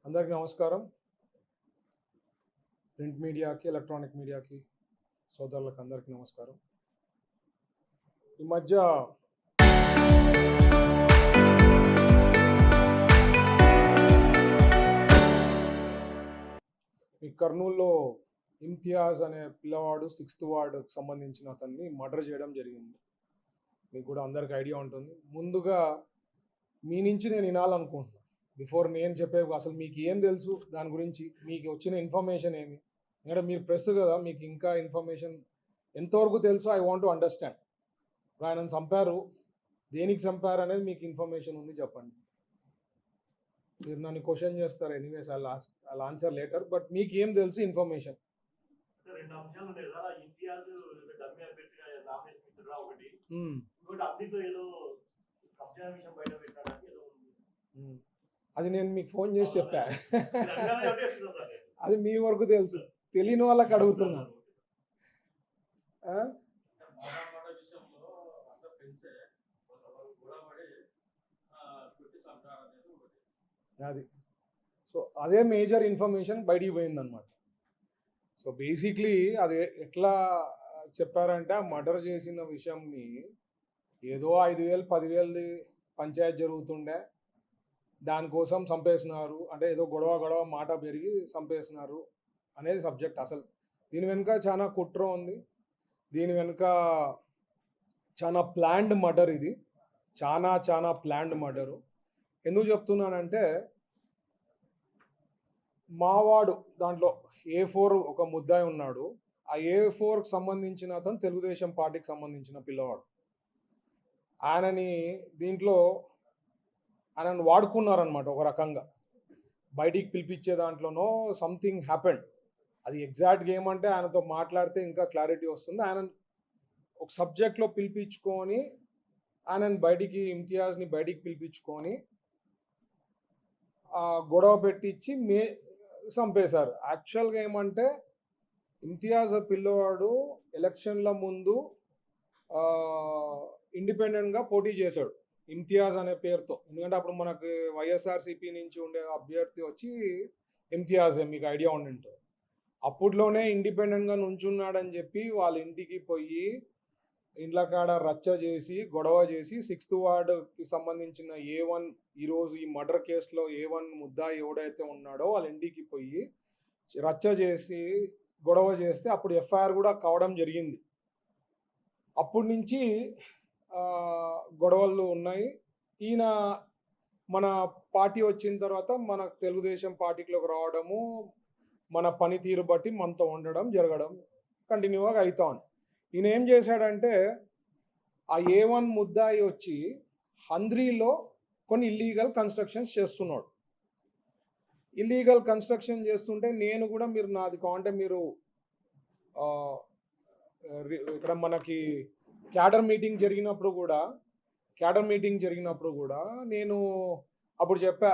అందరికీ నమస్కారం. ప్రింట్ మీడియాకి, ఎలక్ట్రానిక్ మీడియాకి సోదరులకు అందరికీ నమస్కారం. ఈ మధ్య ఈ కర్నూలులో ఇమ్తియాజ్ అనే పిల్లవాడు 6th వార్డుకు సంబంధించిన అతన్ని మర్డర్ చేయడం జరిగింది. మీకు కూడా అందరికి ఐడియా ఉంటుంది. ముందుగా మీ నుంచి నేను వినాలనుకుంటున్నాను. బిఫోర్ నేను చెప్పే అసలు మీకు ఏం తెలుసు దాని గురించి, మీకు వచ్చిన ఇన్ఫర్మేషన్ ఏమి? ఎందుకంటే మీరు ప్రెస్ కదా, మీకు ఇంకా ఇన్ఫర్మేషన్ ఎంతవరకు తెలుసో ఐ వాంట్ టు అండర్స్టాండ్. ఆయనను చంపారు, దేనికి చంపారు అనేది మీకు ఇన్ఫర్మేషన్ ఉంది, చెప్పండి. మీరు నన్ను క్వశ్చన్ చేస్తారు, anyways I answer later. But మీకు ఏం తెలుసు ఇన్ఫర్మేషన్? రెండు అంశాలు ఉన్నాయి కదా, ఇంతియాజ్ డమ్మి అభ్యర్థిగా నామినేషన్ ఇచ్చారా ఒకటి, ఇంకోటి అబ్దితో ఏదో కబ్జా విషయం బయట పెట్టడానికి ఏదో ఉంది. అది నేను మీకు ఫోన్ చేసి చెప్పా. అది మీ వరకు తెలుసు, తెలియని వాళ్ళకి అడుగుతున్నా. అది సో అదే మేజర్ ఇన్ఫర్మేషన్ బయటికి పోయిందనమాట. సో బేసిక్లీ అది ఎట్లా చెప్పారంటే, ఆ మర్డర్ చేసిన విషయంని ఏదో 5,000 10,000 పంచాయతీ జరుగుతుండే, దానికోసం చంపేసినారు అంటే ఏదో గొడవ మాట పెరిగి చంపేసినారు అనేది సబ్జెక్ట్. అసలు దీని వెనుక చాలా కుట్ర ఉంది, దీని వెనుక చాలా ప్లాన్డ్ మర్డర్. ఇది చాలా ప్లాన్డ్ మర్డరు. ఎందుకు చెప్తున్నానంటే, మావాడు దాంట్లో A4 ఒక ముద్దాయి ఉన్నాడు. ఆ A4కి సంబంధించిన అతను తెలుగుదేశం పార్టీకి సంబంధించిన పిల్లవాడు. ఆయనని దీంట్లో ఆయనను వాడుకున్నారనమాట ఒక రకంగా. బయటికి పిలిపించే దాంట్లోనో సంథింగ్ హ్యాపెండ్. అది ఎగ్జాక్ట్గా ఏమంటే ఆయనతో మాట్లాడితే ఇంకా క్లారిటీ వస్తుంది. ఆయన ఒక సబ్జెక్ట్లో పిలిపించుకొని ఆయనని ఇమ్తియాజ్ని బయటికి పిలిపించుకొని గొడవ పెట్టించి చంపేశారు. యాక్చువల్గా ఏమంటే, ఇమ్తియాజ్ పిల్లవాడు ఎలక్షన్ల ముందు ఇండిపెండెంట్గా పోటీ చేశాడు ఇమ్తియాజ్ అనే పేరుతో. ఎందుకంటే అప్పుడు మనకు వైఎస్ఆర్సీపీ నుంచి ఉండే అభ్యర్థి వచ్చి ఇమ్తియాజే, మీకు ఐడియా ఉండింటుంది. అప్పుడులోనే ఇండిపెండెంట్గా నుంచున్నాడని చెప్పి వాళ్ళ ఇంటికి పోయి ఇండ్ల కాడ రచ్చ చేసి గొడవ చేసి 6th వార్డుకి సంబంధించిన A1 ఈరోజు ఈ మర్డర్ కేసులో A1 ముద్దాయి ఎవడైతే ఉన్నాడో వాళ్ళ ఇంటికి పోయి రచ్చ చేసి గొడవ చేస్తే అప్పుడు FIR కూడా కావడం జరిగింది. అప్పటి నుంచి గొడవలు ఉన్నాయి. ఈయన మన పార్టీ వచ్చిన తర్వాత మన తెలుగుదేశం పార్టీలోకి రావడము, మన పనితీరు బట్టి మనతో ఉండడం జరగడం కంటిన్యూగా అవుతా ఉంది. ఈయన ఏం చేశాడంటే, ఆ A1 ముద్దాయి వచ్చి హంద్రీలో కొన్ని ఇల్లీగల్ కన్స్ట్రక్షన్స్ చేస్తున్నాడు. ఇల్లీగల్ కన్స్ట్రక్షన్ చేస్తుంటే నేను కూడా, మీరు నాది కావాలంటే మీరు ఇక్కడ మనకి క్యాడర్ మీటింగ్ జరిగినప్పుడు కూడా నేను అప్పుడు చెప్పా,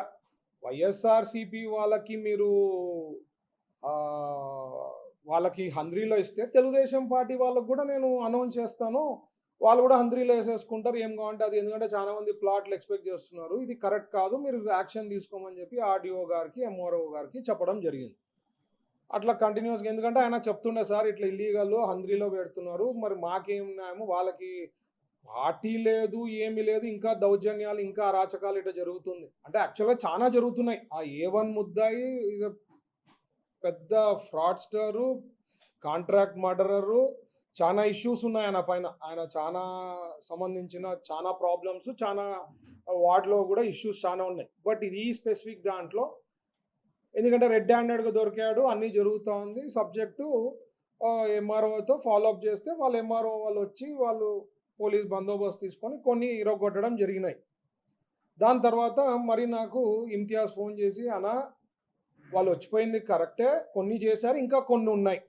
వైఎస్ఆర్సీపీ వాళ్ళకి హంద్రీలో ఇస్తే తెలుగుదేశం పార్టీ వాళ్ళకు కూడా నేను అనౌన్స్ చేస్తాను, వాళ్ళు కూడా హంద్రీలో వేసేసుకుంటారు, ఏం కావాలంటే అది. ఎందుకంటే చాలా మంది ప్లాట్లు ఎక్స్పెక్ట్ చేస్తున్నారు, ఇది కరెక్ట్ కాదు, మీరు యాక్షన్ తీసుకోమని చెప్పి ఆర్డీఓ గారికి MRO గారికి చెప్పడం జరిగింది. అట్లా కంటిన్యూస్గా, ఎందుకంటే ఆయన చెప్తుండే, సార్ ఇట్లా ఇల్లీగల్ హంద్రీలో పెడుతున్నారు, మరి మాకేం న్యాయము, వాళ్ళకి పార్టీ లేదు ఏమీ లేదు, ఇంకా దౌర్జన్యాలు ఇంకా అరాచకాలు ఇట్లా జరుగుతుంది అంటే. యాక్చువల్గా చాలా జరుగుతున్నాయి. ఆ A1 ముద్దాయి ఈజ్ అ పెద్ద ఫ్రాడ్స్టరు, కాంట్రాక్ట్ మర్డరరు, చాలా ఇష్యూస్ ఉన్నాయి ఆయన పైన. ఆయన చాలా సంబంధించిన చాలా ప్రాబ్లమ్స్, చాలా వార్డులో కూడా ఇష్యూస్ చాలా ఉన్నాయి. బట్ ఇది ఈ స్పెసిఫిక్ దాంట్లో ఎందుకంటే రెడ్ హ్యాండెడ్గా దొరికాడు, అన్నీ జరుగుతూ ఉంది. సబ్జెక్టు MROతో ఫాలోఅప్ చేస్తే వాళ్ళు MRO వాళ్ళు వచ్చి వాళ్ళు పోలీస్ బందోబస్తు తీసుకొని కొన్ని ఇరగొట్టడం జరిగినాయి. దాని తర్వాత మరి నాకు ఇమ్తియాజ్ ఫోన్ చేసి, అన్నా వాళ్ళు వచ్చిపోయింది కరెక్టే, కొన్ని చేశారు, ఇంకా కొన్ని ఉన్నాయి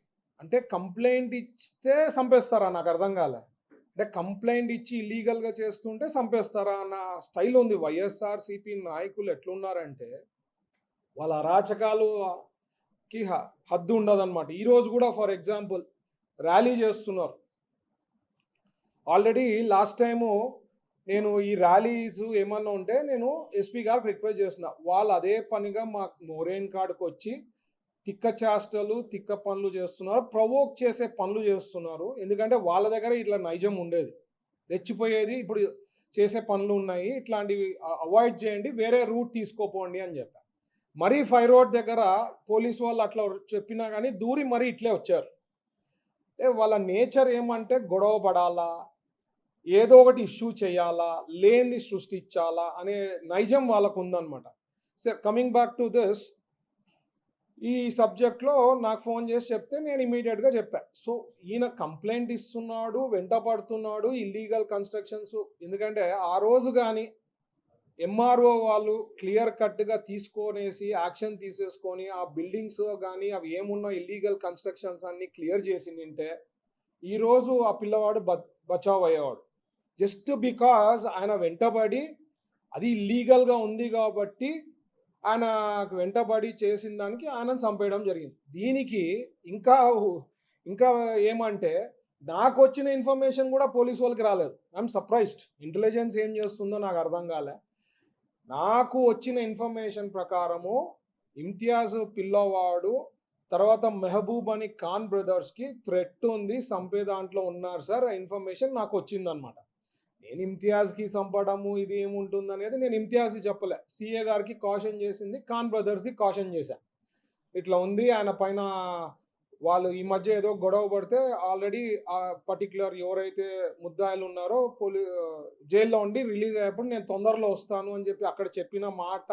అంటే, కంప్లైంట్ ఇస్తే చంపేస్తారా? నాకు అర్థం కాలే. అంటే కంప్లైంట్ ఇచ్చి ఇల్లీగల్గా చేస్తుంటే చంపేస్తారా అన్న స్టైల్ ఉంది. వైఎస్ఆర్సీపీ నాయకులు ఎట్లున్నారంటే, వాళ్ళ అరాచకాలుకి హద్దు ఉండదన్నమాట. ఈరోజు కూడా ఫర్ ఎగ్జాంపుల్ ర్యాలీ చేస్తున్నారు. ఆల్రెడీ లాస్ట్ టైము నేను ఈ ర్యాలీస్ ఏమన్నా ఉంటే నేను ఎస్పీ గారికి రిక్వెస్ట్ చేస్తున్నా. వాళ్ళు అదే పనిగా మా మొరైన్ కాడికి వచ్చి తిక్క చేష్టలు, తిక్క పనులు చేస్తున్నారు. ప్రొవోక్ చేసే పనులు చేస్తున్నారు. ఎందుకంటే వాళ్ళ దగ్గర ఇట్లా నైజం ఉండేది. రెచ్చిపోయేది ఇప్పుడు చేసే పనులు ఉన్నాయి. ఇట్లాంటివి అవాయిడ్ చేయండి. వేరే రూట్ తీసుకోపోండి అని చెప్పా. మరీ 5 రోడ్ దగ్గర పోలీసు వాళ్ళు అట్లా చెప్పినా కానీ దూరి మరీ ఇట్లే వచ్చారు. అంటే వాళ్ళ నేచర్ ఏమంటే గొడవ పడాలా, ఏదో ఒకటి ఇష్యూ చేయాలా, లేనిది సృష్టించాలా అనే నైజం వాళ్ళకు ఉందన్నమాట. So coming back to this, ఈ సబ్జెక్ట్లో నాకు ఫోన్ చేసి చెప్తే నేను ఇమీడియట్గా చెప్పా. సో ఈయన కంప్లైంట్ ఇస్తున్నాడు, వెంట పడుతున్నాడు, ఇల్లీగల్ కన్స్ట్రక్షన్స్. ఎందుకంటే ఆ రోజు కానీ ఎంఆర్ఓ వాళ్ళు క్లియర్ కట్గా తీసుకొనేసి యాక్షన్ తీసేసుకొని ఆ బిల్డింగ్స్ కానీ అవి ఏమున్నా ఇల్లీగల్ కన్స్ట్రక్షన్స్ అన్నీ క్లియర్ చేసి నింటే ఈరోజు ఆ పిల్లవాడు బచావ్ అయ్యేవాడు. జస్ట్ బికాజ్ ఆయన వెంటబడి అది ఇల్లీగల్గా ఉంది కాబట్టి ఆయనకు వెంటబడి చేసిన దానికి ఆయనను చంపేయడం జరిగింది. దీనికి ఇంకా ఇంకా ఏమంటే నాకు వచ్చిన ఇన్ఫర్మేషన్ కూడా పోలీసు వాళ్ళకి రాలేదు. I'm surprised. ఇంటెలిజెన్స్ ఏం చేస్తుందో నాకు అర్థం కాలే. నాకు వచ్చిన ఇన్ఫర్మేషన్ ప్రకారము ఇమ్తియాజ్ పిల్లవాడు తర్వాత మెహబూబ్ అని ఖాన్ బ్రదర్స్కి థ్రెట్ ఉంది, చంపే దాంట్లో ఉన్నారు సార్. ఆ ఇన్ఫర్మేషన్ నాకు వచ్చిందనమాట. నేను ఇమ్తియాజ్కి చంపడము ఇది ఏముంటుంది అనేది నేను ఇమ్తియాజ్కి చెప్పలే. సిఏ గారికి కాషన్ చేసింది, ఖాన్ బ్రదర్స్కి కాషన్ చేశా. ఇట్లా ఉంది ఆయన పైన. వాళ్ళు ఈ మధ్య ఏదో గొడవ పడితే ఆల్రెడీ ఆ పర్టిక్యులర్ ఎవరైతే ముద్దాయిలు ఉన్నారో జైల్లో ఉండి రిలీజ్ అయ్యేప్పుడు నేను తొందరలో వస్తాను అని చెప్పి అక్కడ చెప్పిన మాట,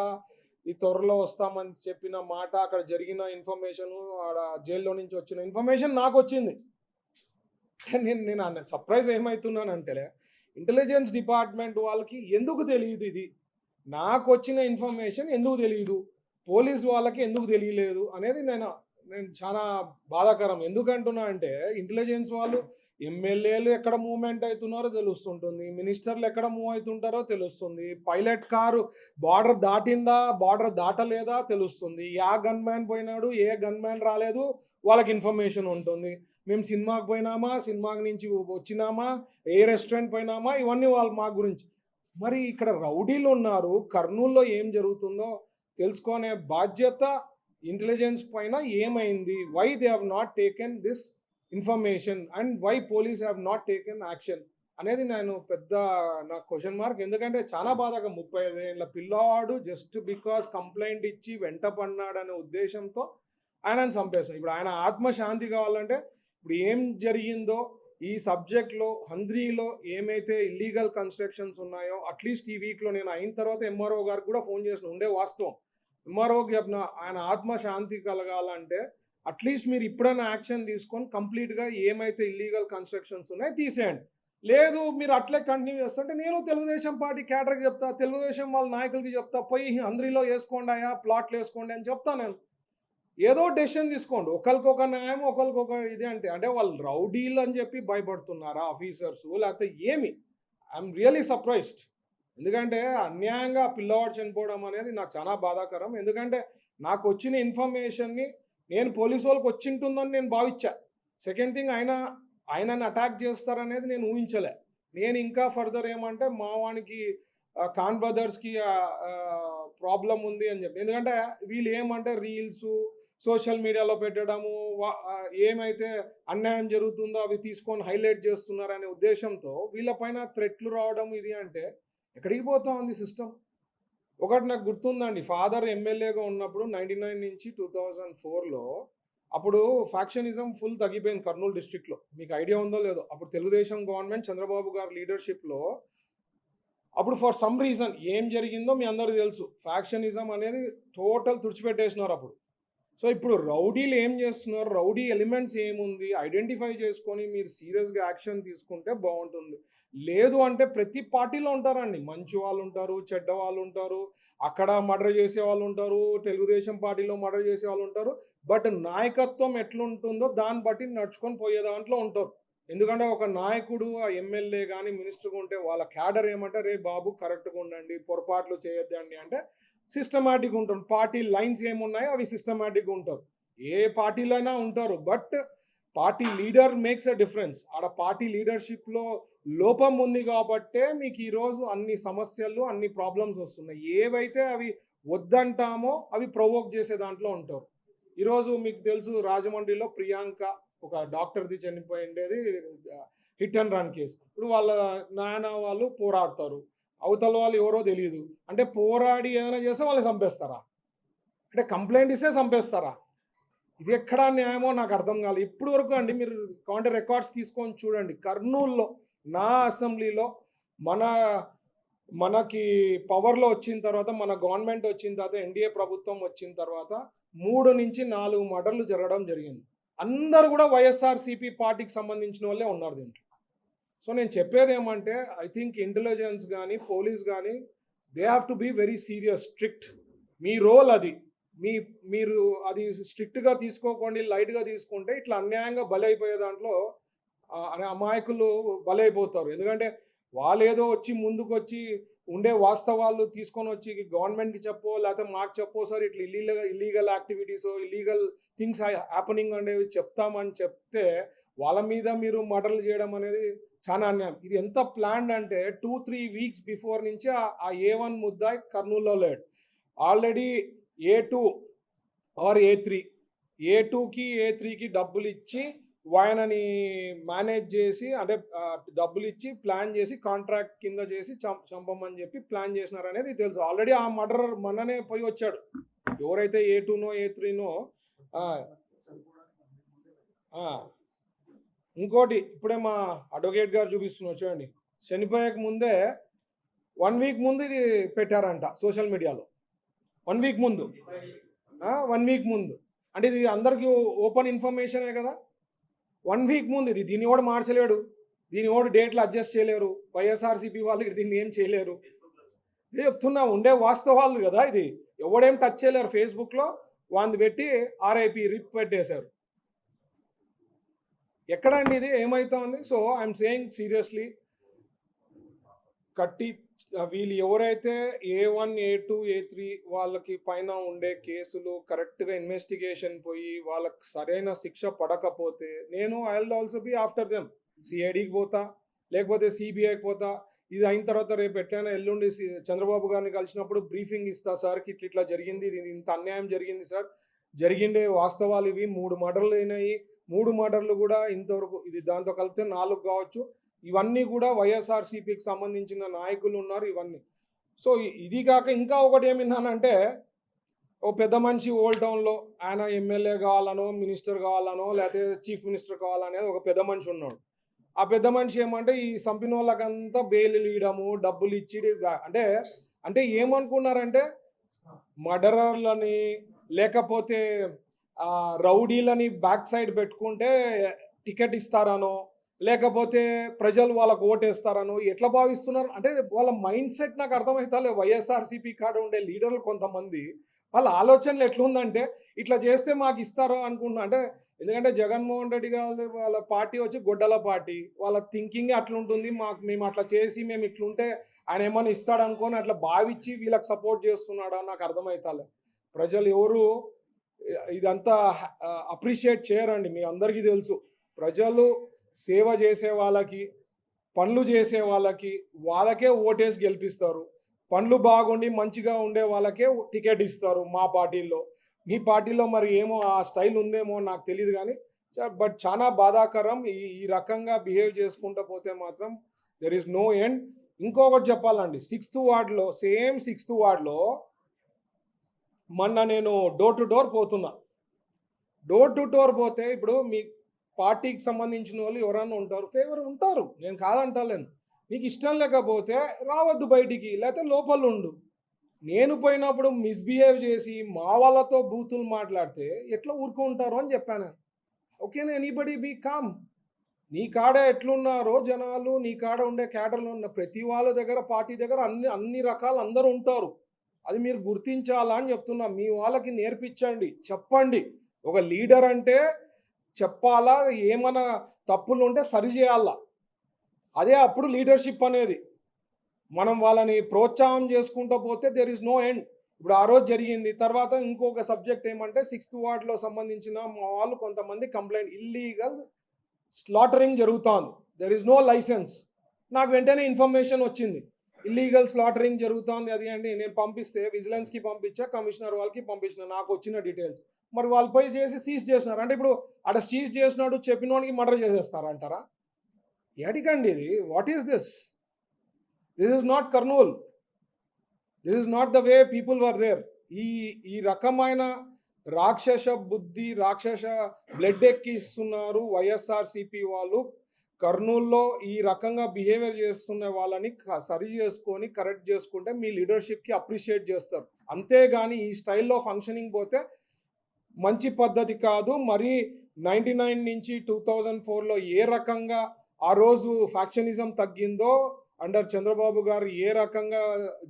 ఈ త్వరలో వస్తామని చెప్పిన మాట, అక్కడ జరిగిన ఇన్ఫర్మేషను, ఆడ జైల్లో నుంచి వచ్చిన ఇన్ఫర్మేషన్ నాకు వచ్చింది. నేను సర్ప్రైజ్ ఏమవుతున్నానంటే ఇంటెలిజెన్స్ డిపార్ట్మెంట్ వాళ్ళకి ఎందుకు తెలియదు ఇది, నాకు వచ్చిన ఇన్ఫర్మేషన్ ఎందుకు తెలియదు, పోలీస్ వాళ్ళకి ఎందుకు తెలియలేదు అనేది నేను చాలా బాధాకరం. ఎందుకంటున్నా అంటే ఇంటెలిజెన్స్ వాళ్ళు ఎమ్మెల్యేలు ఎక్కడ మూవ్మెంట్ అవుతున్నారో తెలుస్తుంటుంది, మినిస్టర్లు ఎక్కడ మూవ్ అవుతుంటారో తెలుస్తుంది, పైలట్ కారు బార్డర్ దాటిందా బార్డర్ దాటలేదా తెలుస్తుంది, గన్ మ్యాన్ పోయినాడు గన్ మ్యాన్ రాలేదు వాళ్ళకి ఇన్ఫర్మేషన్ ఉంటుంది. మేము సినిమాకి పోయినామా, సినిమాకి నుంచి వచ్చినామా, రెస్టారెంట్ పోయినామా, ఇవన్నీ వాళ్ళు మా గురించి. మరి ఇక్కడ రౌడీలు ఉన్నారు, కర్నూలులో ఏం జరుగుతుందో తెలుసుకునే బాధ్యత ఇంటెలిజెన్స్ పైన ఏమైంది, why they have not taken this information and why police have not taken action అనేది నేను పెద్ద నా క్వశ్చన్ మార్క్. ఎందుకంటే చాలా బాధగా 35 ఏళ్ళ పిల్లవాడు జస్ట్ బికాస్ కంప్లైంట్ ఇచ్చి వెంట పడినాడనే ఉద్దేశంతో ఆయనను చంపేస్తాం. ఇప్పుడు ఆయన ఆత్మశాంతి కావాలంటే ఇప్పుడు ఏం జరిగిందో ఈ సబ్జెక్ట్లో హంద్రీలో ఏమైతే ఇల్లీగల్ కన్స్ట్రక్షన్స్ ఉన్నాయో అట్లీస్ట్ ఈ వీక్లో నేను అయిన తర్వాత ఎంఆర్ఓ గారికి కూడా ఫోన్ చేసిన ఉండే వాస్తవం. ఎంఆర్ఓకి చెప్పిన ఆయన ఆత్మశాంతి కలగాలంటే అట్లీస్ట్ మీరు ఇప్పుడైనా యాక్షన్ తీసుకొని కంప్లీట్గా ఏమైతే ఇల్లీగల్ కన్స్ట్రక్షన్స్ ఉన్నాయో తీసేయండి. లేదు మీరు అట్లే కంటిన్యూ చేస్తుంటే నేను తెలుగుదేశం పార్టీ క్యాడర్కి చెప్తా, తెలుగుదేశం వాళ్ళ నాయకులకి చెప్తా, పోయి హంద్రీలో వేసుకోండి ప్లాట్లు వేసుకోండి అని చెప్తా. నేను ఏదో డెసిషన్ తీసుకోండి, ఒకరికొక న్యాయం ఒకరికొక ఇది. అంటే వాళ్ళు రౌడీలు అని చెప్పి భయపడుతున్నారా ఆఫీసర్స్, లేకపోతే ఏమి? I'm really surprised. ఎందుకంటే అన్యాయంగా పిల్లవాడు చనిపోవడం అనేది నాకు చాలా బాధాకరం. ఎందుకంటే నాకు వచ్చిన ఇన్ఫర్మేషన్ని నేను పోలీసు వాళ్ళకి వచ్చింటుందని నేను భావించా. సెకండ్ థింగ్ ఆయనని అటాక్ చేస్తారనేది నేను ఊహించలే. నేను ఇంకా ఫర్దర్ ఏమంటే మా వానికి ఖాన్ బ్రదర్స్కి ప్రాబ్లం ఉంది అని చెప్పి. ఎందుకంటే వీళ్ళు ఏమంటే రీల్స్ సోషల్ మీడియాలో పెట్టడము, ఏమైతే అన్యాయం జరుగుతుందో అవి తీసుకొని హైలైట్ చేస్తున్నారనే ఉద్దేశంతో వీళ్ళపైన థ్రెట్లు రావడం ఇది అంటే ఎక్కడికి పోతా ఉంది సిస్టమ్. ఒకటి నాకు గుర్తుందండి, ఫాదర్ ఎమ్మెల్యేగా ఉన్నప్పుడు 99 నుంచి 2004లో అప్పుడు ఫ్యాక్షనిజం ఫుల్ తగ్గిపోయింది కర్నూలు డిస్ట్రిక్ట్లో. మీకు ఐడియా ఉందో లేదో, అప్పుడు తెలుగుదేశం గవర్నమెంట్ చంద్రబాబు గారి లీడర్షిప్లో అప్పుడు ఫర్ సమ్ రీజన్ ఏం జరిగిందో మీ అందరికీ తెలుసు. ఫ్యాక్షనిజం అనేది టోటల్ తుడిచిపెట్టేసినారు అప్పుడు. సో ఇప్పుడు రౌడీలు ఏం చేస్తున్నారు, రౌడీ ఎలిమెంట్స్ ఏముంది ఐడెంటిఫై చేసుకొని మీరు సీరియస్గా యాక్షన్ తీసుకుంటే బాగుంటుంది. లేదు అంటే ప్రతి పార్టీలో ఉంటారండి, మంచి వాళ్ళు ఉంటారు, చెడ్డ వాళ్ళు ఉంటారు, అక్కడ మర్డర్ చేసే వాళ్ళు ఉంటారు, తెలుగుదేశం పార్టీలో మర్డర్ చేసే వాళ్ళు ఉంటారు. బట్ నాయకత్వం ఎట్లుంటుందో దాన్ని బట్టి నడుచుకొని పోయే దాంట్లో ఉంటారు. ఎందుకంటే ఒక నాయకుడు ఆ ఎమ్మెల్యే కానీ మినిస్టర్ ఉంటే వాళ్ళ క్యాడర్ ఏమంటే రే బాబు కరెక్ట్గా ఉండండి, పొరపాట్లు చేయొద్దండి అంటే సిస్టమాటిక్గా ఉంటుంది. పార్టీ లైన్స్ ఏమున్నాయో అవి సిస్టమాటిక్గా ఉంటారు, ఏ పార్టీలో అయినా ఉంటారు. But party leader makes a difference. ఆడ పార్టీ లీడర్షిప్లో లోపం ఉంది కాబట్టే మీకు ఈరోజు అన్ని సమస్యలు అన్ని ప్రాబ్లమ్స్ వస్తున్నాయి. ఏవైతే అవి వద్దంటామో అవి ప్రొవోక్ చేసే దాంట్లో ఉంటారు. ఈరోజు మీకు తెలుసు రాజమండ్రిలో ప్రియాంక ఒక డాక్టర్ది చనిపోయిండేది హిట్ అండ్ రన్ కేసు. ఇప్పుడు వాళ్ళ నాన్న వాళ్ళు పోరాడతారు, అవతల వాళ్ళు ఎవరో తెలియదు. అంటే పోరాడి ఏమైనా చేస్తే వాళ్ళని చంపేస్తారా? అంటే కంప్లైంట్ ఇస్తే చంపేస్తారా? ఇది ఎక్కడా న్యాయమో నాకు అర్థం కాలేదు. ఇప్పుడు వరకు అండి మీరు కౌంటర్ రికార్డ్స్ తీసుకొని చూడండి. కర్నూలులో నా అసెంబ్లీలో మనకి పవర్లో వచ్చిన తర్వాత, మన గవర్నమెంట్ వచ్చిన తర్వాత, ఎన్డీఏ ప్రభుత్వం వచ్చిన తర్వాత 3 నుంచి 4 మర్డర్లు జరగడం జరిగింది. అందరూ కూడా వైఎస్ఆర్సీపీ పార్టీకి సంబంధించిన వాళ్ళే ఉన్నారు దీంట్లో. సో నేను చెప్పేది ఏమంటే ఐ థింక్ ఇంటెలిజెన్స్ కానీ పోలీస్ కానీ they have to be very serious, strict. మీ రోల్ అది. మీరు అది స్ట్రిక్ట్గా తీసుకోకండి, లైట్గా తీసుకుంటే ఇట్లా అన్యాయంగా బలైపోయే దాంట్లో అమాయకులు బలైపోతారు. ఎందుకంటే వాళ్ళు ఏదో వచ్చి ముందుకు వచ్చి ఉండే వాస్తవాలు తీసుకొని వచ్చి గవర్నమెంట్కి చెప్పో లేకపోతే మాకు చెప్పో సార్ ఇట్లా illegal activities illegal things happening అనేవి చెప్తామని చెప్తే వాళ్ళ మీద మీరు మర్డర్లు చేయడం అనేది చాలా అన్యాయం. ఇది ఎంత ప్లాన్డ్ అంటే 2-3 వీక్స్ బిఫోర్ నుంచి ఆ A1 ముద్దాయి కర్నూలులో లేడు. ఆల్రెడీ A2 ఆర్ A3కి A3కి డబ్బులు ఇచ్చి ఆయనని మేనేజ్ చేసి అంటే డబ్బులు ఇచ్చి ప్లాన్ చేసి కాంట్రాక్ట్ కింద చేసి చంపమని చెప్పి ప్లాన్ చేసినారు అనేది తెలుసు. ఆల్రెడీ ఆ మర్డర్ మొన్ననే పోయి వచ్చాడు. ఎవరైతే A2నో A3నో. ఇంకోటి ఇప్పుడే మా అడ్వకేట్ గారు చూపిస్తున్నారు చూడండి. చనిపోయక ముందే 1 వీక్ ముందు ఇది పెట్టారంట సోషల్ మీడియాలో. 1 వీక్ ముందు 1 వీక్ ముందు అంటే ఇది అందరికీ ఓపెన్ ఇన్ఫర్మేషనే కదా. 1 వీక్ ముందు ఇది. దీన్ని కూడా మార్చలేడు, దీని కూడా డేట్లు అడ్జస్ట్ చేయలేరు. వైఎస్ఆర్సీపీ వాళ్ళు దీన్ని ఏం చేయలేరు. ఇది చెప్తున్నా, ఉండే వాస్తవాలు కదా. ఇది ఎవడేం టచ్ చేయలేరు. ఫేస్బుక్లో వాంది పెట్టి RIP రిప్ పెట్టేశారు. ఎక్కడండి ఇది ఏమవుతుంది? సో ఐఎమ్ సేయింగ్ సీరియస్లీ, కట్టి వీళ్ళు ఎవరైతే A1 A2 A3 వాళ్ళకి పైన ఉండే కేసులు కరెక్ట్గా ఇన్వెస్టిగేషన్ పోయి వాళ్ళకి సరైన శిక్ష పడకపోతే నేను I will also be after them. CIDకి పోతా, లేకపోతే CBIకి పోతా. ఇది అయిన తర్వాత రేపు ఎట్లయినా ఎల్లుండి చంద్రబాబు గారిని కలిసినప్పుడు బ్రీఫింగ్ ఇస్తా. సార్కి ఇట్లా జరిగింది, ఇది ఇంత అన్యాయం జరిగింది సార్, జరిగిండే వాస్తవాలు ఇవి. 3 మర్డర్లు అయినాయి. 3 మర్డర్లు కూడా ఇంతవరకు ఇది దాంతో కలిపితే 4 కావచ్చు. ఇవన్నీ కూడా వైఎస్ఆర్సీపీకి సంబంధించిన నాయకులు ఉన్నారు ఇవన్నీ. సో ఇది కాక ఇంకా ఒకటి ఏమిన్నానంటే, ఓ పెద్ద మనిషి ఓల్డ్ టౌన్లో ఆయన ఎమ్మెల్యే కావాలనో మినిస్టర్ కావాలనో లేకపోతే చీఫ్ మినిస్టర్ కావాలనేది ఒక పెద్ద మనిషి ఉన్నాడు. ఆ పెద్ద మనిషి ఏమంటే ఈ సంపిన వాళ్ళకంతా బెయిల్ ఇవ్వడము, డబ్బులు ఇచ్చి అంటే ఏమనుకున్నారంటే మర్డరర్లని లేకపోతే రౌడీలని బ్యాక్ సైడ్ పెట్టుకుంటే టికెట్ ఇస్తారనో లేకపోతే ప్రజలు వాళ్ళకు ఓటేస్తారనో ఎట్లా భావిస్తున్నారు అంటే వాళ్ళ మైండ్ సెట్ నాకు అర్థమవుతాలే. వైఎస్ఆర్సీపీ కాడ ఉండే లీడర్లు కొంతమంది వాళ్ళ ఆలోచనలు ఎట్లుందంటే ఇట్లా చేస్తే మాకు ఇస్తారు అనుకుంటున్నా. అంటే ఎందుకంటే జగన్మోహన్ రెడ్డి గారు వాళ్ళ పార్టీ వచ్చి గొడ్డల పార్టీ, వాళ్ళ థింకింగ్ అట్లుంటుంది. మేము అట్లా చేసి మేము ఇట్లుంటే ఆయన ఏమైనా ఇస్తాడు అనుకొని అట్లా భావించి వీళ్ళకి సపోర్ట్ చేస్తున్నాడా నాకు అర్థమవుతాలే. ప్రజలు ఎవరు ఇదంతా అప్రిషియేట్ చేయరండి. మీ అందరికీ తెలుసు, ప్రజలు సేవ చేసే వాళ్ళకి పనులు చేసే వాళ్ళకే ఓటేసి గెలిపిస్తారు. పనులు బాగుండి మంచిగా ఉండే వాళ్ళకే టికెట్ ఇస్తారు మా పార్టీలో. మీ పార్టీలో మరి ఏమో ఆ స్టైల్ ఉందేమో నాకు తెలియదు కానీ బట్ చాలా బాధాకరం. ఈ రకంగా బిహేవ్ చేసుకుంటూ పోతే మాత్రం దెర్ ఈస్ నో ఎండ్. ఇంకొకటి చెప్పాలండి, 6th వార్డులో సేమ్ 6th వార్డులో మొన్న నేను డోర్ టు డోర్ పోతున్నా. డోర్ టు డోర్ పోతే ఇప్పుడు మీ పార్టీకి సంబంధించిన వాళ్ళు ఎవరైనా ఉంటారు, నేను కాదంటలేను. నీకు ఇష్టం లేకపోతే రావద్దు బయటికి, లేకపోతే లోపల ఉండు. నేను పోయినప్పుడు మిస్బిహేవ్ చేసి మా వాళ్ళతో బూతులు మాట్లాడితే ఎట్లా ఊరుకుంటారు అని చెప్పాను. ఓకేనా, ఎనీబడి బీ కామ్. నీ కాడ ఎట్లున్నారో జనాలు, నీ కాడ ఉండే క్యాడర్లో ఉన్న ప్రతి వాళ్ళ దగ్గర పార్టీ దగ్గర అన్ని రకాలు అందరూ ఉంటారు. అది మీరు గుర్తించాలా అని చెప్తున్నా. మీ వాళ్ళకి నేర్పించండి, చెప్పండి. ఒక లీడర్ అంటే చెప్పాలా, ఏమైనా తప్పులు ఉంటే సరిచేయాలా. అదే అప్పుడు లీడర్షిప్ అనేది. మనం వాళ్ళని ప్రోత్సాహం చేసుకుంటూ పోతే దెర్ ఈస్ నో ఎండ్. ఇప్పుడు ఆ రోజు జరిగింది. తర్వాత ఇంకొక సబ్జెక్ట్ ఏమంటే 6th వార్డులో సంబంధించిన మా వాళ్ళు కొంతమంది కంప్లైంట్, ఇల్లీగల్ స్లాటరింగ్ జరుగుతుంది, దెర్ ఈస్ నో లైసెన్స్. నాకు వెంటనే ఇన్ఫర్మేషన్ వచ్చింది, ఇల్లీగల్ స్లాటరింగ్ జరుగుతోంది అది అండి. నేను పంపిస్తే విజిలెన్స్కి పంపించా, కమిషనర్ వాళ్ళకి పంపించిన, నాకు వచ్చిన డీటెయిల్స్. మరి వాళ్ళు పోయి చేసి సీజ్ చేసినారు అంటే ఇప్పుడు అక్కడ సీజ్ చేసినాడు చెప్పినోడికి మర్డర్ చేసేస్తారంటారా? ఏడికండి ఇది? What is this? This is not Kurnool. This is not the way people were there. ఈ ఈ రకమైన రాక్షస బుద్ధి, రాక్షస బ్లడ్ ఎక్కిస్తున్నారు వైఎస్ఆర్సీపీ వాళ్ళు. కర్నూల్లో ఈ రకంగా బిహేవియర్ చేస్తున్న వాళ్ళని సరి చేసుకొని కరెక్ట్ చేసుకుంటే మీ లీడర్షిప్కి అప్రిషియేట్ చేస్తారు. అంతేగాని ఈ స్టైల్లో ఫంక్షనింగ్ పోతే మంచి పద్ధతి కాదు. మరి 99 నుంచి 2004లో ఏ రకంగా ఆ రోజు ఫ్యాక్షనిజం తగ్గిందో, అండర్ చంద్రబాబు గారు ఏ రకంగా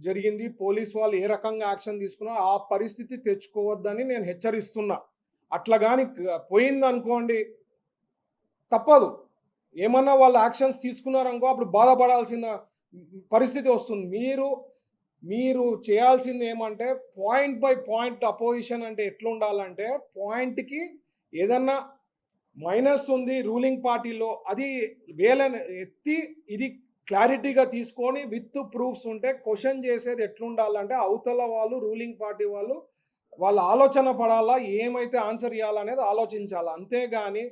జరిగింది, పోలీస్ వాళ్ళు ఏ రకంగా యాక్షన్ తీసుకున్నా ఆ పరిస్థితి తెచ్చుకోవద్దని నేను హెచ్చరిస్తున్నా. అట్లా కానీ పోయిందనుకోండి తప్పదు. ఏమన్నా వాళ్ళు యాక్షన్స్ తీసుకున్నారనుకో అప్పుడు బాధపడాల్సిన పరిస్థితి వస్తుంది. మీరు చేయాల్సింది ఏమంటే పాయింట్ బై పాయింట్ అపోజిషన్ అంటే ఎట్లా ఉండాలంటే పాయింట్కి ఏదన్నా మైనస్ ఉంది రూలింగ్ పార్టీలో అది వేలని ఎత్తి ఇది క్లారిటీగా తీసుకొని విత్ ప్రూఫ్స్ ఉంటే క్వశ్చన్ చేసేది ఎట్లుండాలంటే అవతల వాళ్ళు రూలింగ్ పార్టీ వాళ్ళు వాళ్ళ ఆలోచన పడాలా, ఏమైతే ఆన్సర్ ఇవ్వాలనేది ఆలోచించాలా. అంతేగాని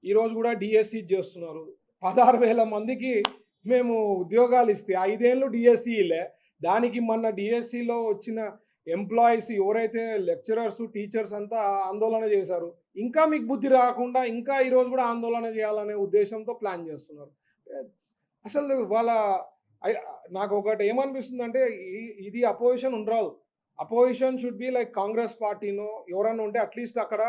ఈరోజు కూడా డిఎస్సి చేస్తున్నారు. 16,000 మందికి మేము ఉద్యోగాలు ఇస్తే 5 ఏళ్ళు డిఎస్సిలే. దానికి మొన్న డిఎస్సిలో వచ్చిన ఎంప్లాయీస్ ఎవరైతే లెక్చరర్స్ టీచర్స్ అంతా ఆందోళన చేశారు. ఇంకా మీకు బుద్ధి రాకుండా ఇంకా ఈరోజు కూడా ఆందోళన చేయాలనే ఉద్దేశంతో ప్లాన్ చేస్తున్నారు. అసలు నాకు ఒకటి ఏమనిపిస్తుంది అంటే ఇది అపోజిషన్ ఉండరాదు. Opposition should be like Congress పార్టీనో ఎవరన్నా ఉంటే అట్లీస్ట్ అక్కడ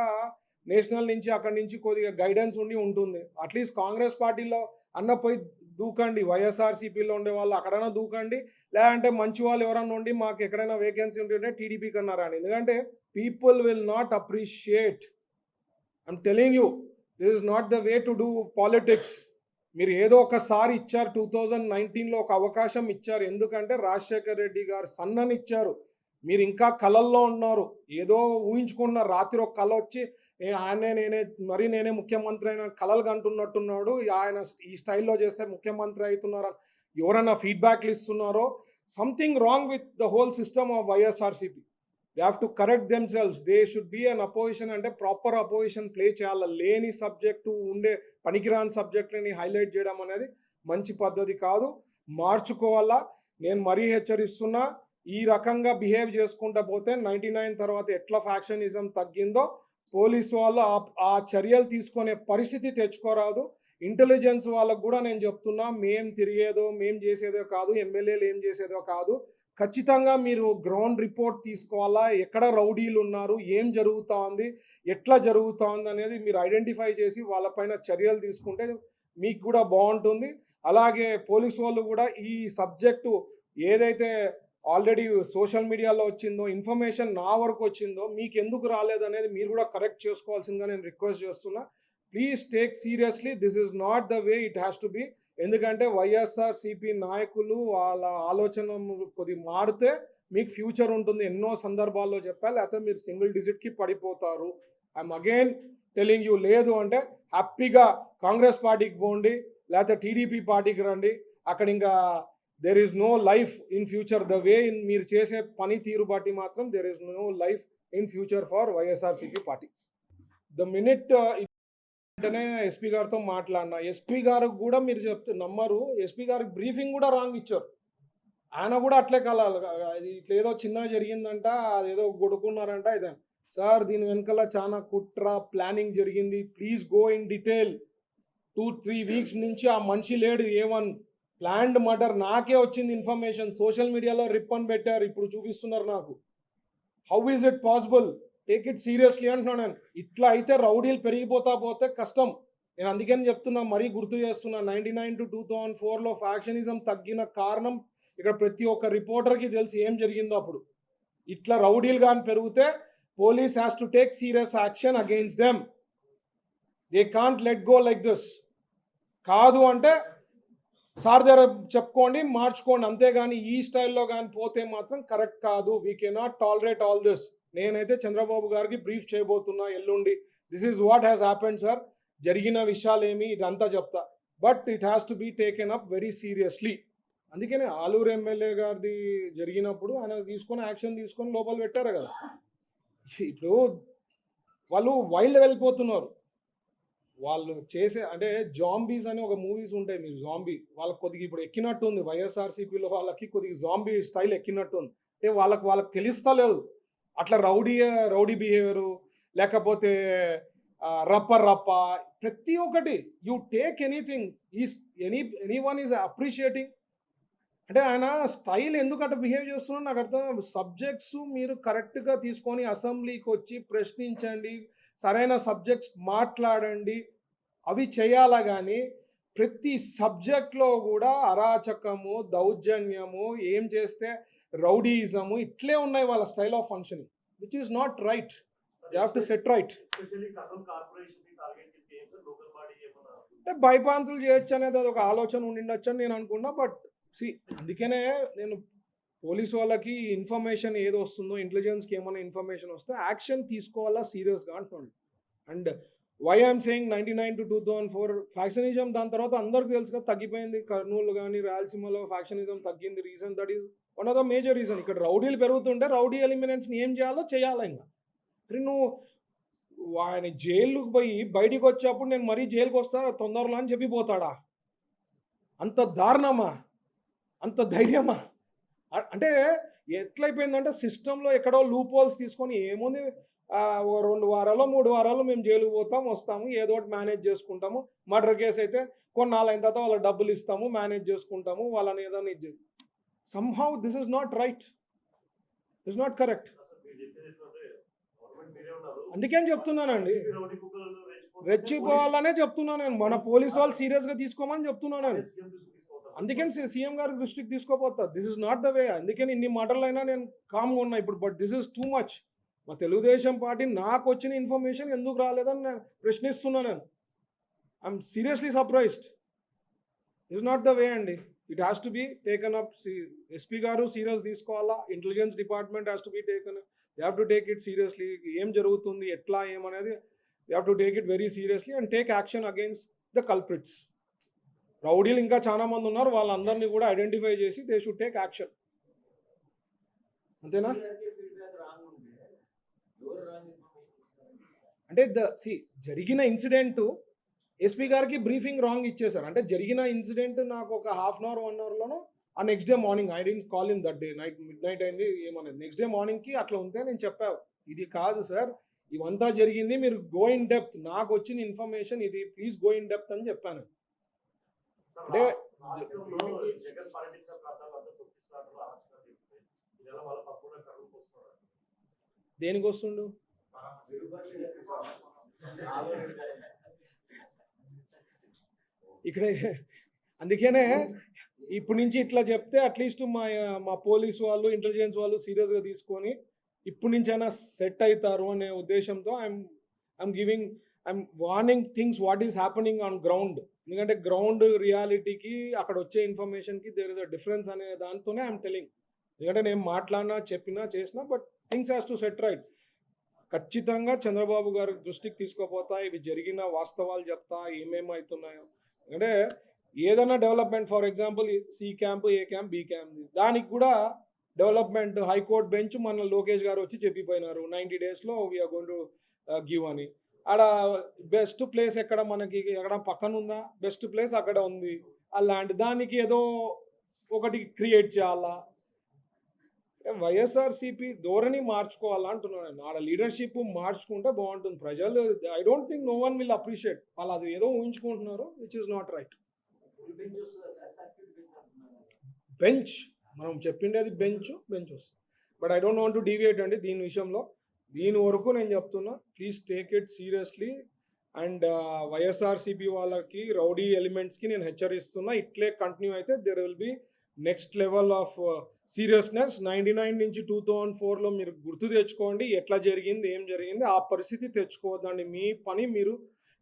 నేషనల్ నుంచి అక్కడి నుంచి కొద్దిగా గైడెన్స్ ఉంటుంది. అట్లీస్ట్ కాంగ్రెస్ పార్టీలో అన్న పోయి దూకండి, వైఎస్ఆర్సీపీలో ఉండే వాళ్ళు అక్కడైనా దూకండి, లేదంటే మంచి వాళ్ళు ఎవరన్నా ఉండి మాకు ఎక్కడైనా వేకెన్సీ ఉంటుంటే టీడీపీకి అన్నారా అని. ఎందుకంటే people will not appreciate. I'm telling you this is not the way to do politics. మీరు ఏదో ఒకసారి ఇచ్చారు, 2019లో ఒక అవకాశం ఇచ్చారు. ఎందుకంటే రాజశేఖర్ రెడ్డి గారు సన్నని ఇచ్చారు. మీరు ఇంకా కళల్లో ఉన్నారు, ఏదో ఊహించుకున్నారు. రాత్రి ఒక కళ వచ్చి నేనే ముఖ్యమంత్రి అయిన కళలు కంటున్నట్టున్నాడు. ఆయన ఈ స్టైల్లో చేస్తే ముఖ్యమంత్రి అవుతున్నారు. ఎవరైనా ఫీడ్బ్యాక్లు ఇస్తున్నారో something wrong with the whole system of YSRCP. They have to correct themselves. They should be an opposition అంటే ప్రాపర్ అపోజిషన్ ప్లే చేయాలి. లేని సబ్జెక్టు ఉండే పనికిరాని సబ్జెక్టులని హైలైట్ చేయడం అనేది మంచి పద్ధతి కాదు, మార్చుకోవాలా. నేను మరీ హెచ్చరిస్తున్నా, ఈ రకంగా బిహేవ్ చేసుకుంటూ పోతే 99 తర్వాత ఎట్లా ఫ్యాక్షనిజం తగ్గిందో పోలీసు వాళ్ళు ఆ చర్యలు తీసుకునే పరిస్థితి తెచ్చుకోరాదు. ఇంటెలిజెన్స్ వాళ్ళకు కూడా నేను చెప్తున్నా, మేం తిరిగేదో మేం చేసేదో కాదు, ఎమ్మెల్యేలు ఏం చేసేదో కాదు. ఖచ్చితంగా మీరు గ్రౌండ్ రిపోర్ట్ తీసుకోవాలా. ఎక్కడ రౌడీలు ఉన్నారు, ఏం జరుగుతూ ఉంది, ఎట్లా జరుగుతూ ఉంది అనేది మీరు ఐడెంటిఫై చేసి వాళ్ళపైన చర్యలు తీసుకుంటే మీకు కూడా బాగుంటుంది. అలాగే పోలీసు వాళ్ళు కూడా ఈ సబ్జెక్టు ఏదైతే ఆల్రెడీ సోషల్ మీడియాలో వచ్చిందో ఇన్ఫర్మేషన్ నా వరకు వచ్చిందో మీకు ఎందుకు రాలేదనేది మీరు కూడా కరెక్ట్ చేసుకోవాల్సిందిగా నేను రిక్వెస్ట్ చేస్తున్నా. Please take seriously, this is not the way it has to be. ఎందుకంటే వైఎస్ఆర్సీపీ నాయకులు వాళ్ళ ఆలోచన కొద్ది మారితే మీకు ఫ్యూచర్ ఉంటుంది. ఎన్నో సందర్భాల్లో చెప్పాలి, లేకపోతే మీరు సింగిల్ డిజిట్కి పడిపోతారు. ఐఎమ్ అగైన్ టెలింగ్ యూ, లేదు అంటే హ్యాపీగా కాంగ్రెస్ పార్టీకి పోండి, లేకపోతే టీడీపీ పార్టీకి రండి. అక్కడ ఇంకా there is no life in future. The way మీరు చేసే పని తీరు బట్టి మాత్రం there is no life in future for YSRCP party. The minute వెంటనే ఎస్పీ గారితో మాట్లాడినా, ఎస్పీ గారికి కూడా మీరు నమ్మరు, ఎస్పీ గారికి బ్రీఫింగ్ కూడా రాంగ్ ఇచ్చారు. ఆయన కూడా అట్లే కలాలి, ఇట్లా ఏదో చిన్నగా జరిగిందంట, అదేదో కొడుకున్నారంట. ఇదే సార్ దీని వెనకాల చాలా కుట్ర ప్లానింగ్ జరిగింది. Please go in detail. 2-3 weeks నుంచి ఆ మనిషి లేడు. A1 planned murder. నాకే వచ్చింది ఇన్ఫర్మేషన్, సోషల్ మీడియాలో రిప్పన్ పెట్టారు, ఇప్పుడు చూపిస్తున్నారు నాకు. How is it possible? Take it seriously అంటున్నాను నేను. ఇట్లా అయితే రౌడీలు పెరిగిపోతా పోతే కష్టం. నేను అందుకని చెప్తున్నా, మరీ గుర్తు చేస్తున్నా, 99 to 2004లో ఫ్యాక్షనిజం తగ్గిన కారణం ఇక్కడ ప్రతి ఒక్క రిపోర్టర్కి తెలిసి ఏం జరిగిందో. అప్పుడు ఇట్లా రౌడీలు కానీ పెరిగితే police has to take serious action against them. They can't let go like this. కాదు అంటే సార్ దగ్గర చెప్పుకోండి, మార్చుకోండి. అంతేగాని ఈ స్టైల్లో కానీ పోతే మాత్రం కరెక్ట్ కాదు. We cannot tolerate all this. నేనైతే చంద్రబాబు గారికి బ్రీఫ్ చేయబోతున్నా ఎల్లుండి. This is what has happened sir, జరిగిన విషయాలు ఏమి ఇదంతా చెప్తా. But it has to be taken up very seriously. అందుకనే ఆలూరు ఎమ్మెల్యే గారిది జరిగినప్పుడు ఆయన తీసుకొని యాక్షన్ తీసుకొని లోపల పెట్టారు కదా. ఇప్పుడు వాళ్ళు వైల్డ్ వెళ్ళిపోతున్నారు. వాళ్ళు చేసే అంటే జాంబీస్ అని ఒక మూవీస్ ఉంటాయి, మీరు జాంబీ వాళ్ళకి కొద్దిగా ఇప్పుడు ఎక్కినట్టు ఉంది. వైఎస్ఆర్సీపీలో వాళ్ళకి కొద్దిగా జాంబీ స్టైల్ ఎక్కినట్టు ఉంది. అంటే వాళ్ళకి తెలుస్తలేదు అట్లా రౌడీ బిహేవియరు, లేకపోతే రప్ప ప్రతి ఒక్కటి you take anything is any one is appreciating. అంటే ఆయన స్టైల్ ఎందుకు అట్లా బిహేవ్ చేస్తున్నాడు నాకు అర్థం. సబ్జెక్ట్స్ మీరు కరెక్ట్గా తీసుకొని అసెంబ్లీకి వచ్చి ప్రశ్నించండి, సరైన సబ్జెక్ట్స్ మాట్లాడండి, అవి చేయాలా. కానీ ప్రతి సబ్జెక్ట్లో కూడా అరాచకము, దౌర్జన్యము, ఏం చేస్తే రౌడీయిజము ఇట్లే ఉన్నాయి వాళ్ళ style of functioning, which is not right. You have to set right. అంటే భయపాంతులు చేయొచ్చు అనేది అది ఒక ఆలోచన ఉండిండొచ్చు అని నేను అనుకున్నా. బట్ అందుకనే నేను పోలీసు వాళ్ళకి ఇన్ఫర్మేషన్ ఏదో వస్తుందో, ఇంటెలిజెన్స్కి ఏమైనా ఇన్ఫర్మేషన్ వస్తే యాక్షన్ తీసుకోవాలా సీరియస్గా అంటున్నాను. And why I'm saying 99 to 2004 factionism దాని తర్వాత అందరికీ తెలుసు కదా తగ్గిపోయింది. కర్నూలు కానీ రాయలసీమలో ఫ్యాక్షనిజం తగ్గింది. Reason that is one of the major reason. ఇక్కడ రౌడీలు పెరుగుతుంటే రౌడీ ఎలిమినేట్స్ని ఏం చేయాలో చేయాలి. ఇంకా నువ్వు ఆయన జైలుకి పోయి బయటికి వచ్చేప్పుడు నేను మరీ జైలుకి వస్తా తొందరలో అని చెప్పిపోతాడా? అంత దారుణమా? అంత ధైర్యమా? అంటే ఎట్లయిపోయిందంటే సిస్టంలో ఎక్కడో లూప్ హోల్స్ తీసుకొని ఏముంది, 2 వారాలు 3 వారాలు మేము జైలుకు పోతాం వస్తాము, ఏదో ఒకటి మేనేజ్ చేసుకుంటాము. మర్డర్ కేసు అయితే కొన్నాళ్ళు అయిన తర్వాత వాళ్ళ డబ్బులు ఇస్తాము, మేనేజ్ చేసుకుంటాము, వాళ్ళని ఏదైనా ఇది. Somehow this is not right, this not correct. అందుకేం చెప్తున్నానండి, రెచ్చిపోవాలనే చెప్తున్నాను నేను. మన పోలీసు వాళ్ళు సీరియస్గా తీసుకోమని చెప్తున్నాను నేను. అందుకని సీఎం గారి దృష్టికి తీసుకోపోతా. This is not the way. అందుకని ఇన్ని మాటలైనా నేను కామ్గా ఉన్నా ఇప్పుడు. But this is too much. మా తెలుగుదేశం పార్టీ నాకు వచ్చిన ఇన్ఫర్మేషన్ ఎందుకు రాలేదని నేను ప్రశ్నిస్తున్నా. నేను I'm seriously surprised. This not the way అండి. It has to be taken up. SP గారు సీరియస్ తీసుకోవాలా, intelligence department has to be taken. They have to take it seriously. ఏం జరుగుతుంది, ఎట్లా, ఏమనేది they have to take it very seriously and take action against the culprits. రౌడీలు ఇంకా చాలా మంది ఉన్నారు, వాళ్ళందరినీ కూడా ఐడెంటిఫై చేసి దే షుడ్ టేక్ యాక్షన్. అంతేనా? అంటే జరిగిన ఇన్సిడెంట్ ఎస్పీ గారికి బ్రీఫింగ్ రాంగ్ ఇచ్చేసారు. అంటే జరిగిన ఇన్సిడెంట్ నాకు ఒక ½ అవర్ 1 అవర్లోనో ఆ next day morning, I didn't call him that day, midnight అయింది ఏమనేది. నెక్స్ట్ డే మార్నింగ్కి అట్లా ఉంటే నేను చెప్పాను, ఇది కాదు సార్, ఇవంతా జరిగింది, మీరు గో ఇన్ డెప్త్, నాకు వచ్చిన ఇన్ఫర్మేషన్ ఇది, ప్లీజ్ గో ఇన్ డెప్త్ అని చెప్పాను. అంటే దేనికి వస్తుండు? ఇక్కడ అందుకనే ఇప్పటి నుంచి ఇట్లా చెప్తే అట్లీస్ట్ మా పోలీసు వాళ్ళు, ఇంటెలిజెన్స్ వాళ్ళు సీరియస్గా తీసుకొని ఇప్పటి నుంచైనా సెట్ అవుతారు అనే ఉద్దేశంతో I'm warning things what is happening on ground. ఎందుకంటే గ్రౌండ్ రియాలిటీకి అక్కడ వచ్చే ఇన్ఫర్మేషన్కి దేర్ ఇస్ అ డిఫరెన్స్ అనే దాంతోనే ఐఎమ్ టెలింగ్. ఎందుకంటే నేను మాట్లాడినా, చెప్పినా, చేసినా, but things has to set right. ఖచ్చితంగా చంద్రబాబు గారి దృష్టికి తీసుకోపోతా, ఇవి జరిగిన వాస్తవాలు చెప్తా, ఏమేమి అవుతున్నాయో. అంటే ఏదైనా development, for example C camp, A camp, B camp, దానికి కూడా డెవలప్మెంట్ హైకోర్టు బెంచ్ మన లోకేష్ గారు వచ్చి చెప్పిపోయినారు 90 daysలో వీఆర్ గోయింగ్ టు గివ్ అని. ఆడ బెస్ట్ ప్లేస్ ఎక్కడ మనకి, ఎక్కడ పక్కన ఉందా? బెస్ట్ ప్లేస్ అక్కడ ఉంది. అలాంటి దానికి ఏదో ఒకటి క్రియేట్ చేయాలా. వైఎస్ఆర్సీపీ ధోరణి మార్చుకోవాలా అంటున్నాను నేను. ఆడ లీడర్షిప్ మార్చుకుంటే బాగుంటుంది. ప్రజలు I don't think no one will appreciate. వాళ్ళు అది ఏదో ఊహించుకుంటున్నారు, which is not right. Bench మనం చెప్పిండేది బెంచ్ వస్తుంది. But I don't want to deviate అండి దీని విషయంలో. దీని వరకు నేను చెప్తున్నా, please take it seriously. And YSRCP వాళ్ళకి, రౌడీ ఎలిమెంట్స్కి నేను హెచ్చరిస్తున్నా, ఇట్లే కంటిన్యూ అయితే there will be next level of seriousness. 99 నుంచి 2004లో మీరు గుర్తు తెచ్చుకోండి ఎట్లా జరిగింది, ఏం జరిగింది. ఆ పరిస్థితి తెచ్చుకోవద్దండి. మీ పని మీరు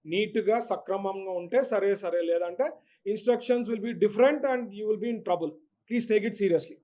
నీట్గా సక్రమంగా ఉంటే సరే, లేదంటే instructions will be different and you will be in trouble. Please take it seriously.